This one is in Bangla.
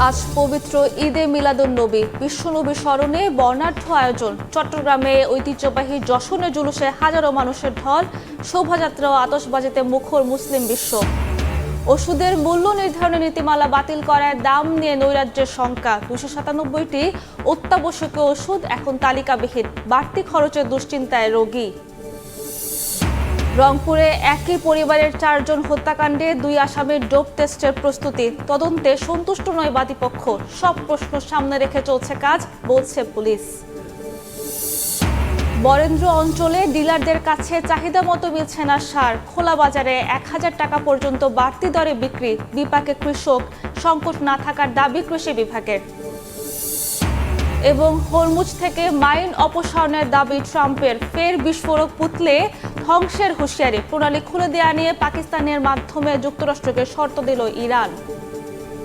আজ পবিত্র ঈদে মিলাদুন্নবী বিশ্বনবী স্মরণে বর্ণাঢ্য আয়োজন। চট্টগ্রামে ঐতিহ্যবাহী যশনে জুলুসে হাজারো মানুষের ঢল, শোভাযাত্রা ও আতশবাজিতে মুখর মুসলিম বিশ্ব। ওষুধের মূল্য নির্ধারণের নীতিমালা বাতিল করায় দাম নিয়ে নৈরাজ্যের শঙ্কা। 297টি অত্যাবশ্যকীয় ওষুধ এখন তালিকাবিহীন, বাড়তি খরচের দুশ্চিন্তায় রোগী। রংপুরে একই পরিবারের 4 জন হত্যাকাণ্ডে 2 আসামির ডোপ টেস্টের প্রস্তুতি। তদন্তে সন্তুষ্ট নয় বাদীপক্ষ, সব প্রশ্ন সামনে রেখে চলছে কাজ, বলছে পুলিশ। বরেন্দ্র অঞ্চলে ডিলারদের কাছে চাহিদা মতো মিলছে না সার, খোলা বাজারে 1000 টাকা পর্যন্ত বাড়তি দরে বিক্রি। বিপাকে কৃষক, সংকট না থাকার দাবি কৃষি বিভাগের। এবং হরমুজ থেকে মাইন অপসারণের দাবি ট্রাম্পের, ফের বিস্ফোরক পুতলে ধ্বংসের হুঁশিয়ারি। প্রণালী খুলে দেওয়া নিয়ে পাকিস্তানের মাধ্যমে যুক্তরাষ্ট্রকে শর্ত দিল ইরান।